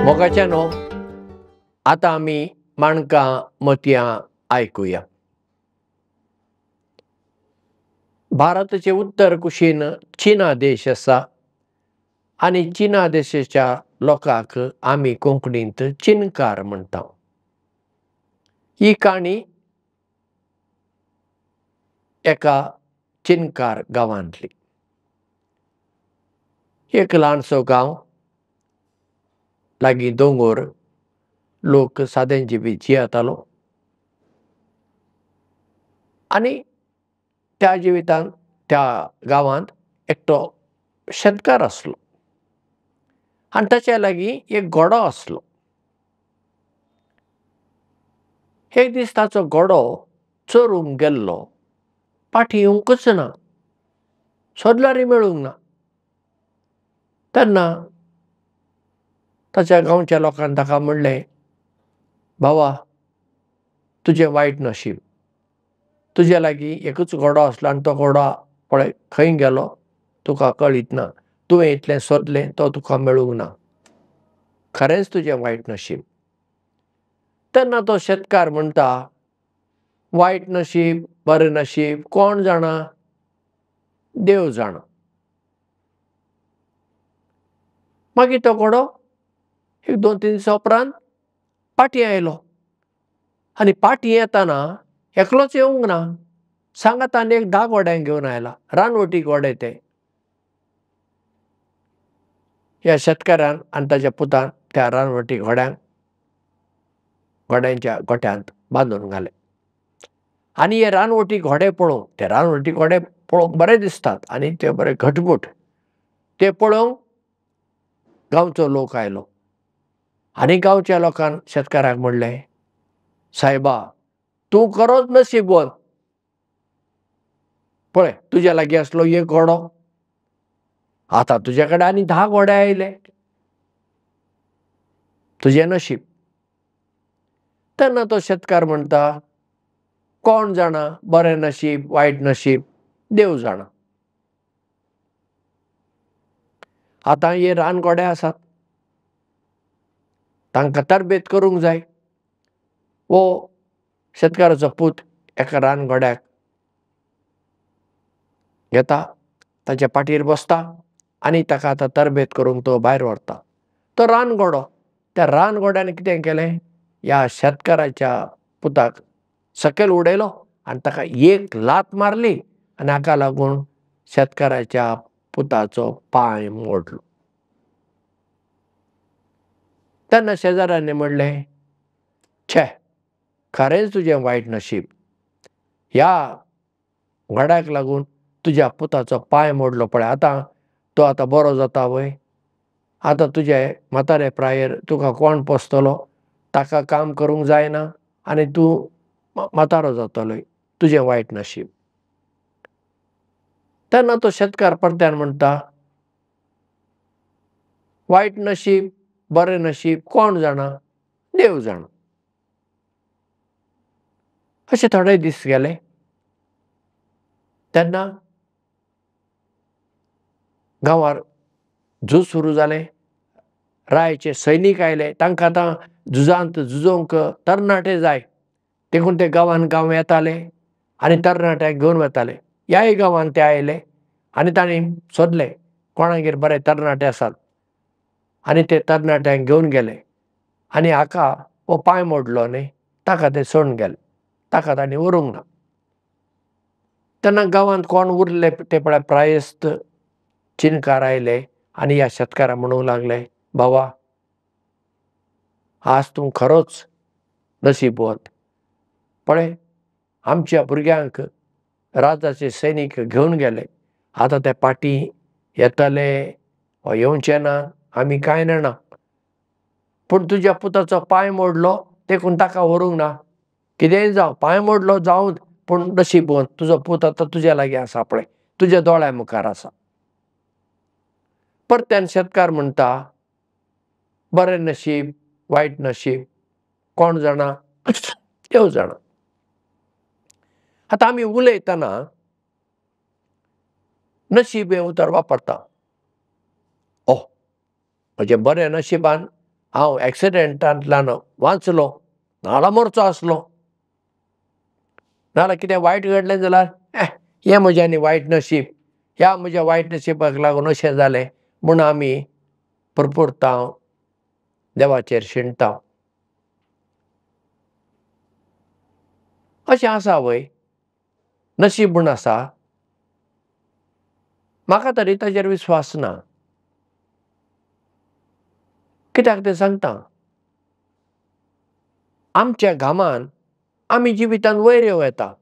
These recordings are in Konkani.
मोगाच्यानो आता आमी माणकां मतयां आयकुया. भारताचे उत्तर कुशीन चीना देश आसा आनी चीना देशाच्या लोकांक आमी कोंकणींत चिनकार म्हणटा. ही काणी एका चिनकार गांवांतली. एक ल्हानसो गांव, लागीं दोंगर, लोक सादें जिवीत जियेतालो आनी त्या जिवितांत त्या गांवांत एकटो शेतकार आसलो आनी ताच्या लागीं एक घोडो आसलो. एक दीस ताचो घोडो चोरूंक गेल्लो, फाटीं येवंकच ना, सोदल्यारय मेळूंक ना. तेन्ना ताच्या गांवच्या लोकांनी ताका म्हणलें, भावा, तुजें वायट नशीब. तुजे लागीं एकच घोडो आसलो आनी तो घोडो पळय खंय गेलो तुका कळीत ना. तुवें इतलें सोदलें तो तुका मेळूंक ना. खरेंच तुजें वायट नशीब. तेन्ना तो शेतकार म्हणटा, वायट नशीब, बरें नशीब कोण जाणा, देव जाणा. मागीर तो घोडो एक 2-3 दिसां उपरांत फाटीं आयलो आनी फाटीं येताना एकलोच येवंक ना, सांगात आनी एक 10 घोड्यांक घेवन आयला. रानवटी घोडे ते. ह्या शेतकारान आनी ताच्या पुतान त्या रानवटी घोड्यांच्या गोठ्यांत बांदून घाले. आनी हे रानवटी घोडे पळोवन, ते रानवटी घोडे पळोवंक बरे दिसतात आनी ते बरे घटमूट. ते पळोवंक गांवचो लोक आयलो आनी गांवच्या लोकान शेतकाराक म्हणलें, सायबा, तूं खरोच नशीबवान. पळय, तुज्या लागीं आसलो एक घोडो, आतां तुजे कडेन आनी 10 घोडे आयले. तुजें नशीब. तेन्ना तो शेतकार म्हणटा, कोण जाणा, बरें नशीब, वायट नशीब देव जाणा. आतां हे रानघोडे आसात, तांकां तरबेत करूंक जाय. वो शेतकाराचो पूत एका रानघोड्याक घेता, ताच्या पाठीर बसता आनी ताका आतां तरबेत करूंक तो भायर व्हरता. तो रानघोडो, त्या रानघोड्यान कितें केलें, ह्या शेतकाराच्या पुताक सकयल उडयलो आनी ताका एक लात मारली आनी हाका लागून शेतकाराच्या पुताचो पांय मोडलो. तेन्ना शेजाऱ्यांनी म्हणलें, छे, खरेंच तुजें वायट नशीब. ह्या घोड्याक लागून तुज्या पुताचो पांय मोडलो पळय. आतां तो आतां बरो जाता वय. आतां तुजे म्हातारे प्रायेर तुका कोण पोसतलो, ताका काम करूंक जायना आनी तूं म्हातारो जातलोय. तुजें वायट नशीब. तेन्ना तो शेतकार परत्यान म्हणटा, वायट नशीब, बरें नशीब कोण जाणा, देव जाणा. अशे थोडे दीस गेले तेन्ना गांवांत झूज सुरू जालें. रायाचे सैनीक आयले. तांकां आतां झुजांत झुजोवंक तरणाटे जाय, देखून ते गांवान गांव येताले आनी तरणाट्यांक घेवन वताले. ह्याय गांवांत ते आयले आनी तांणी सोदले कोणागेर बरे तरणाटे आसात आनी ते तरणाट्यांक घेवन गेले आनी हाका हो पांय मोडलो न्ही, ताका ते सोडून गेले. ताका तांणी व्हरूंक ना. तेन्ना गांवांत कोण उरले ते पळय प्रायस्त चिनकार आयले आनी ह्या शेतकाराक म्हणूंक लागले, भावा, आज तूं खरोच नशीबवान. पळय, आमच्या भुरग्यांक राजाचे सैनीक घेवन गेले. आतां ते फाटीं येतले वा येवचे ना आमी कांय जाणा, पूण तुज्या पुताचो पांय मोडलो देखून ताका व्हरूंक ना. कितेंय जावं, पांय मोडलो जावं, पूण नशीबवान, तुजो पूत आतां तुज्या लागीं आसा पळय, तुज्या दोळ्या मुखार आसा. परत्यान शेतकार म्हणटा, बरें नशीब, वायट नशीब कोण जाणा, देव जाणा. आतां आमी उलयतना नशीब हें उतर वापरता. म्हजें बरें नशिबान हांव एक्सिडेंटांतल्यान वाचलो, नाजाल्यार मरचो आसलो, नाजाल्यार कितें वायट घडलें जाल्यार हें म्हजें आनी वायट नशीब, ह्या म्हज्या वायट नशिबाक लागून अशें जालें म्हूण आमी परपरतांव, देवाचेर शेणटात. अशें आसा वय, नशीब म्हूण आसा. म्हाका तरी ताचेर विस्वास ना. कित्याक तें सांगता, आमच्या घामान आमी जिवितांत वयर येवं येता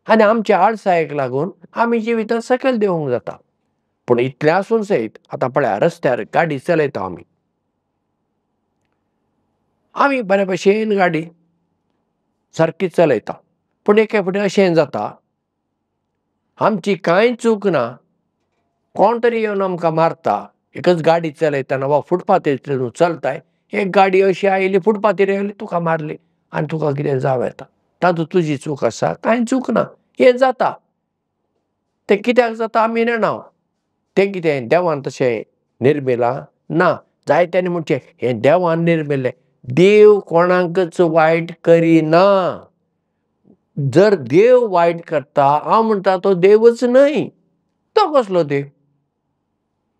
आनी आमच्या आळसायेक लागून आमी जिवितांत सकयल देंवूंक जाता. पूण इतलें आसून सयत आतां पळया, रस्त्यार गाडी चलयता आमी बरे भशेन गाडी सारकी चलयता. पूण एके फावटी अशें जाता, आमची कांय चूक ना, कोण तरी येवन आमकां मारता. एकच गाडी चलयतना वा फुटपाथेर चलताय, एक गाडी अशी आयली, फुटपाथेर येयली, तुका मारली आनी तुका कितें जावं येता. तातूंत तुजी चूक आसा? कांय चूक ना. हें जाता. तें कित्याक जाता आमी नेणाव. तें कितें देवान तशें निर्मिलां? ना. जायत्यांनी म्हणचें हें देवान निर्मिल्लें. देव कोणाकच वायट करिना. जर देव वायट करता, हांव म्हणटा तो देवच न्हय. तो कसलो देव?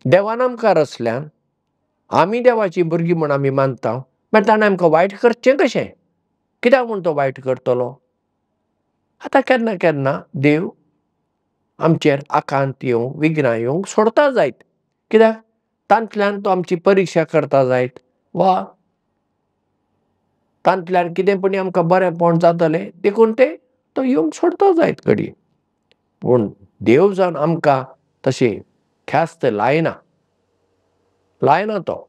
देवान आमकां रचल्यान, आमी देवाची भुरगीं म्हूण आमी मानता, मागीर ताणें आमकां वायट करचें कशें? कित्याक म्हूण तो वायट करतलो? आतां केन्ना केन्ना देव आमचेर आकांत येवंक, विघ्नां येवंक सोडता जायत. कित्याक? तांतल्यान तो आमची परिक्षा करता जायत, वा तांतल्यान कितें पूण आमकां बरेंपण जातलें देखून तो येवंक सोडता जायत घडये. पूण देव जावन आमकां तशी ख्यास्त लायना तो.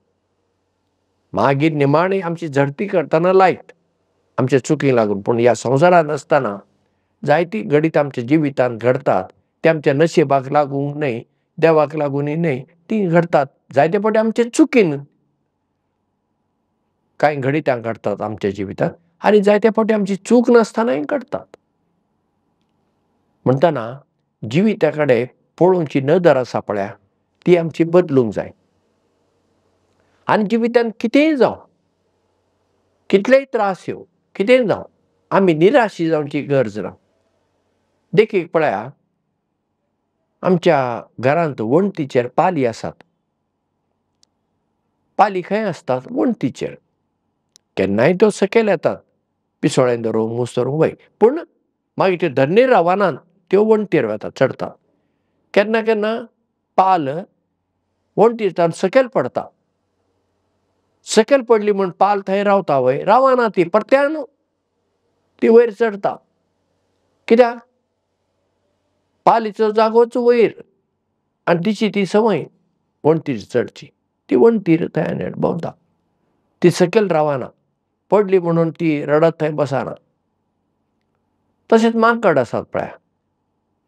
मागीर निमाणी आमची झडटी करतना लायत आमच्या चुकींक लागून. पूण ह्या संवसारांत आसतना जायतीं घडीत आमच्या जिवितांत घडटात. ते आमच्या नशिबाक लागून न्हय, देवाक लागूनय न्हय, ती घडटात. जायते फावटी आमचे चुकीन कांय घडितां घडटात आमच्या जिवितांत, आनी जायते फावटी आमची चूक नासतनाय घडटात. म्हणटना जिविता कडेन पळोवची नदर आसा पळया, ती आमची बदलूंक जाय. आनी जिवितांत कितेंय जावं, कितलेय त्रास येवं, कितेंय जावं, आमी निराशी जावची गरज ना. देखीक पळया, आमच्या घरांत वणटीचेर पाली आसात. पाली खंय आसतात? वणटीचेर. केन्नाय त्यो सकयल येतात, पिसोळें धरूंक, मूस धरूंक वय. पूण मागीर त्यो धरणीर रावनात, त्यो वणटीर वतात, चडटात. केन्ना केन्ना पाल वणटींतल्यान सकयल पडटा. सकयल पडली म्हूण पाल थंय रावता वय? रावना ती, परत्यान ती वयर चडटा. कित्याक? पालीचो जागोच वयर आनी तिची ती संवय वणटीर चडची. ती वणटीर थंय भोंवता. ती सकयल रावना. पडली म्हणून ती रडत थंय बसना. तशेंच माकड आसात पळया.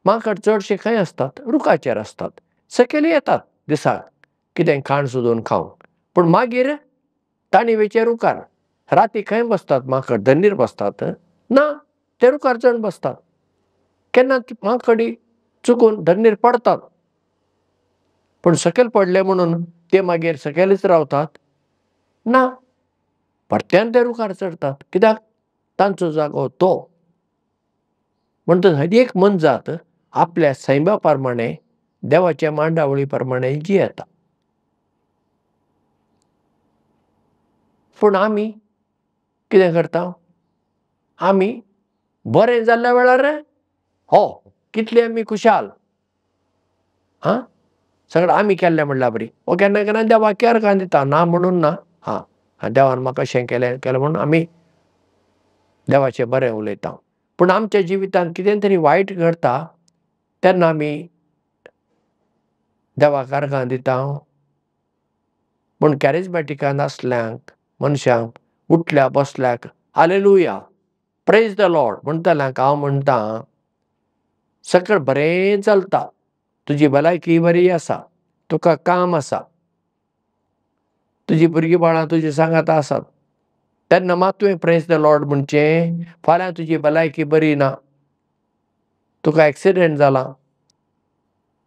माकड चडशे खंय आसतात? रुखाचेर आसतात. सकयल येतात दिसाक कितें खाण सोदून खावंक. पूण मागीर तांणी वेचे रुखार. राती खंय बसतात माकड? धरणीर बसतात? ना, ते रुखार चड बसतात. केन्ना माकडी चुकून धरणीर पडतात. पूण सकयल पडले म्हणून ते मागीर सकयलच रावतात? ना, परत्यान ते रुखार चडटात. कित्याक? तांचो जागो तो. म्हणटच हर एक मनजात आपल्या सैमा प्रमाणें, देवाच्या मांडावळी प्रमाणें जियेता. पूण आमी कितें करता? आमी बरें जाल्ल्या वेळार कितली आमी खुशाल. सगळें आमी केल्लें म्हणल्यार बरी. वो केन्ना केन्ना देवाक अर्गां दिता, ना म्हणून ना. देवान म्हाका अशें केलें म्हणून आमी देवाचें बरें उलयता. पूण आमच्या जिवितांत कितें तरी वायट घडटा तेन्ना आमी देवाक अर्गां दिता. पूण कॅरिझमॅटिकांत आसल्यांक मनशांक उठल्या बसल्याक हालेलुया, प्रेज द लॉर्ड म्हणटल्यांक हांव म्हणटां, सगळें बरें चलता. तुजी भलायकी बरी आसा, तुका काम आसा, तुजीं भुरगीं बाळां तुजी सांगात आसात, तेन्ना मात तुवें प्रेज द लॉर्ड म्हणचें. फाल्यां तुजी भलायकी बरी ना, तुका एक्सिडेंट जाला,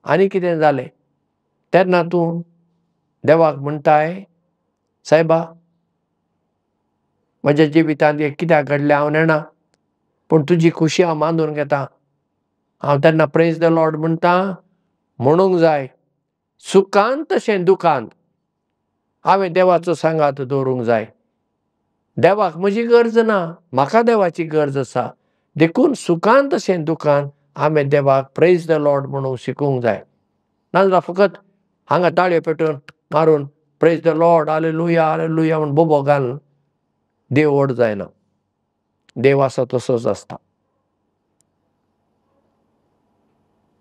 आनी कितें जालें, तेन्ना तूं देवाक म्हणटाय, सायबा म्हज्या जिवितांत हें कित्याक घडलें हांव नेणा, पूण तुजी खुशी हांव मानून घेतां. हांव तेन्ना प्रेज द लॉर्ड म्हणटा. म्हणूंक जाय सुखांत तशें दुखांत हांवें देवाचो सांगात दवरूंक जाय. देवाक म्हजी गरज ना, म्हाका देवाची गरज आसा. देखून सुखांत तशें दुखांत हांवें देवाक प्रेज द लॉर्ड म्हणूंक शिकूंक जाय. नाजाल्यार फकत हांगा ताळयो पेटोवन मारून praise the Lord hallelujah hallelujah म्हूण बोबो घालून देव व्हड जायना. देव आसा तसोच आसता.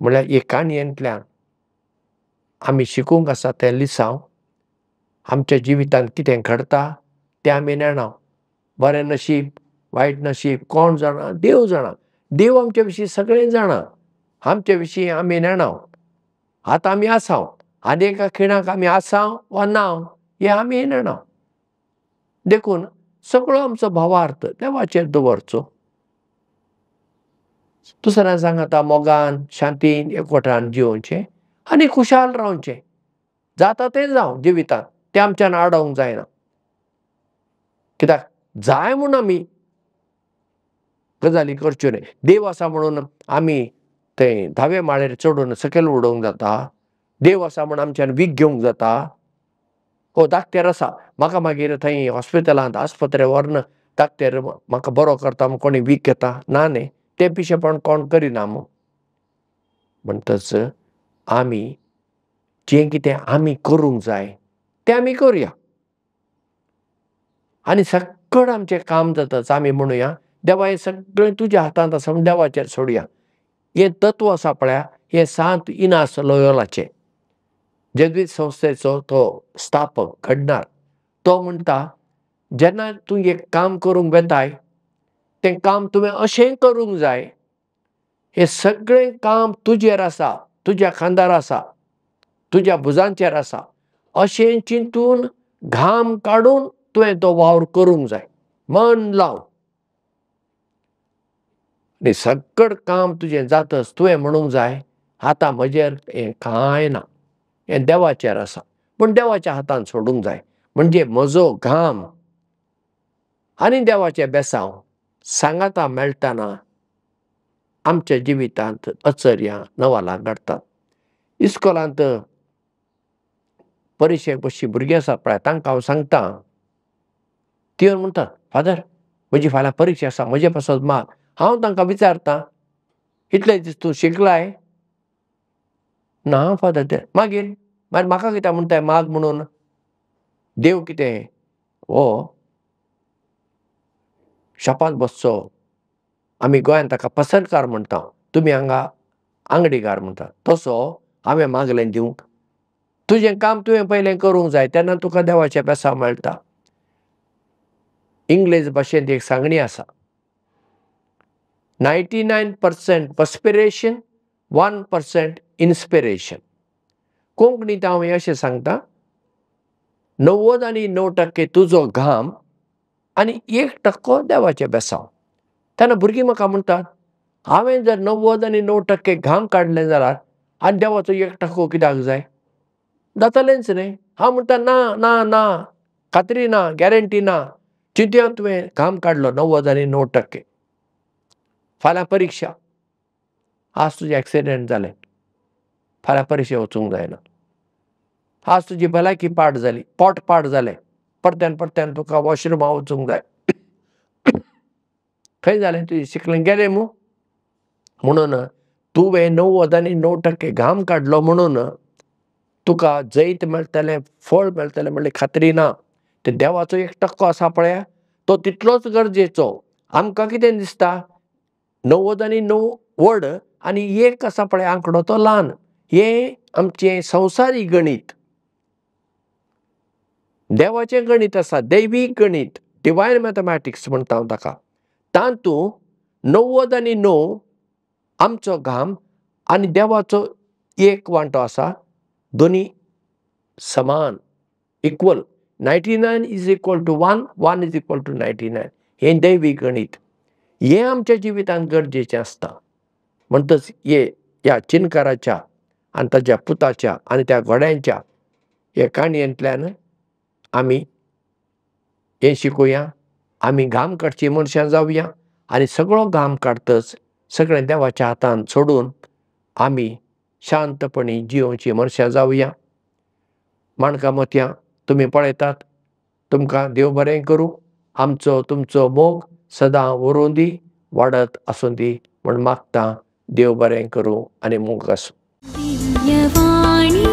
म्हळ्यार हे काणयेंतल्यान आमी शिकूंक आसा तें लिसांव. आमच्या जिवितांत कितें घडटा तें आमी नेणाव. बरें नशीब, वायट नशीब कोण जाणा? देव जाणा. देव आमचे विशीं सगळें जाणा. आमचे विशीं आमी नेणाव. आतां आमी आसाव, आनी एका खिणाक आमी आसाव वा नाव हें आमी नेणाव. देखून सगळो आमचो भावार्थ देवाचेर दवरचो. दुसऱ्यां सांगता मोगान, शांतीन, एकवटान जिवोवचें आनी खुशाल रावचें. जाता तें जावं जिवितांत, तें आमच्यान आडोवंक जायना. कित्याक जाय म्हूण आमी गजाली करच्यो न्हय. देव आसा म्हणून आमी थंय 10वे माळयेर चडून सकयल उडोवंक जाता. देव आसा म्हूण आमच्यान वीख घेवंक जाता. दाक्तेर आसा, म्हाका मागीर थंय हॉस्पिटलांत आस्पत्रेंत व्हरन दाक्तेर म्हाका बरो करता म्हूण कोणी वीख घेता? ना न्ही. तें पिशेपण कोण करिना मूं. म्हणटच आमी जें कितें आमी करूंक जाय तें आमी करया. आनी सगळें आमचें काम जाताच आमी म्हणुया देवा हें सगळें तुज्या हातांत आसा म्हूण देवाचेर सोडया. हें तत्व आसा पळया, हें सांत इनास लोयोलाचें, जेजूत संस्थेचो तो स्थापक घडणार. तो म्हणटा जेन्ना तूं एक काम करूंक वेताय तें काम तुवें अशें करूंक जाय, हें सगळें काम तुजेर आसा, तुज्या खांदार आसा, तुज्या भुजांचेर आसा, अशें चिंतून घाम काडून तुवें तो वावर करूंक जाय मन लावन. आनी सगळें काम तुजें जातच तुवें म्हणूंक जाय आतां म्हजेर हें कांय ना, हें देवाचेर आसा. पूण देवाच्या हातांत सोडूंक जाय. म्हणजे म्हजो घाम आनी देवाचें बेसांव सांगाता मेळटना आमच्या जिवितांत अचर्यां नवालां घडटात. इस्कॉलांत परिक्षेक बशीं भुरगीं आसा पळय तांकां हांव सांगतां. ती येवन म्हणटात फादर म्हजी फाल्यां परिक्षा आसा, म्हजे पासत माग. हांव तांकां विचारतां इतले दीस तूं शिकलाय? ना फादर ते मागीर म्हाका कित्याक म्हणटाय माग म्हणून? देव कितें शॉपांत बसचो? आमी गोंयांत ताका पसरकार म्हणटा, तुमी हांगा आंगडीकार म्हणटा. तसो हांवें मागलें दिवंक? तुजें काम तुवें पयलें करूंक जाय तेन्ना तुका देवाचें बेसांव मेळटा. इंग्लीश भाशेंत एक सांगणी आसा 99% पर्स्पिरेशन 1% इन्स्पिरेशन. कोंकणींत हांव हें अशें सांगतां 99% तुजो घाम आनी 1% देवाचें बेसांव. तेन्ना भुरगीं म्हाका म्हणटात हांवें जर 90 आनी 9% घाम काडलें जाल्यार आनी देवाचो 1% कित्याक जाय? जातलेंच न्ही. हांव म्हणटा ना ना ना, खात्री ना, गॅरंटी ना. चिंतूया तुवें घाम काडलो 90 आनी 9%. फाल्यां परिक्षा, आज तुजें एक्सिडेंट जालें, फाल्यां परिक्षेक वचूंक जायना. आज तुजी भलायकी पाड जाली, पोट पाड जालें, परत्यान परत्यान तुका वॉशरुमाक वचूंक जाय. खंय जालें तुजें शिकलें गेलें मूं. म्हणून तुवें 90 आनी 9% घाम काडलो म्हणून तुका जैत मेळटलें, फळ मेळटलें म्हणली खात्री ना. तें देवाचो 1% आसा पळय तो तितलोच गरजेचो. आमकां कितें दिसता 90 आनी 9 व्हड आनी 1 आसा पळय आंकडो तो ल्हान. हें आमचें संवसारीक गणीत. देवाचें गणीत आसा, दैवीक गणीत, डिवायन मॅथमॅटिक्स म्हणटा हांव ताका. तातूंत 90 आनी 9 आमचो घाम आनी देवाचो 1 वांटो आसा. दोनी समान, equal. 99 is equal to 1, 1 is equal to 99. हें दैवीक गणीत. हें आमच्या जिवितांत गरजेचें आसता. म्हणटच ह्या चिनकाराच्या आनी ताच्या पुताच्या आनी त्या घोड्यांच्या हे काणयेंतल्यान आमी हें शिकुया आम्ही घाम काडची मनशां जावया आनी सगळो घाम काडटच सगळें देवाच्या हातांत सोडून आमी शांतपणी जिवोवची मनशां जावया. माणका मोतयां, तुमी पळयतात, तुमकां देव बरें करूं. आमचो तुमचो मोग सदां व्हरून दी, वाडत आसूं दी म्हूण मागतां. देव बरें करूं आनी मोग आसूं.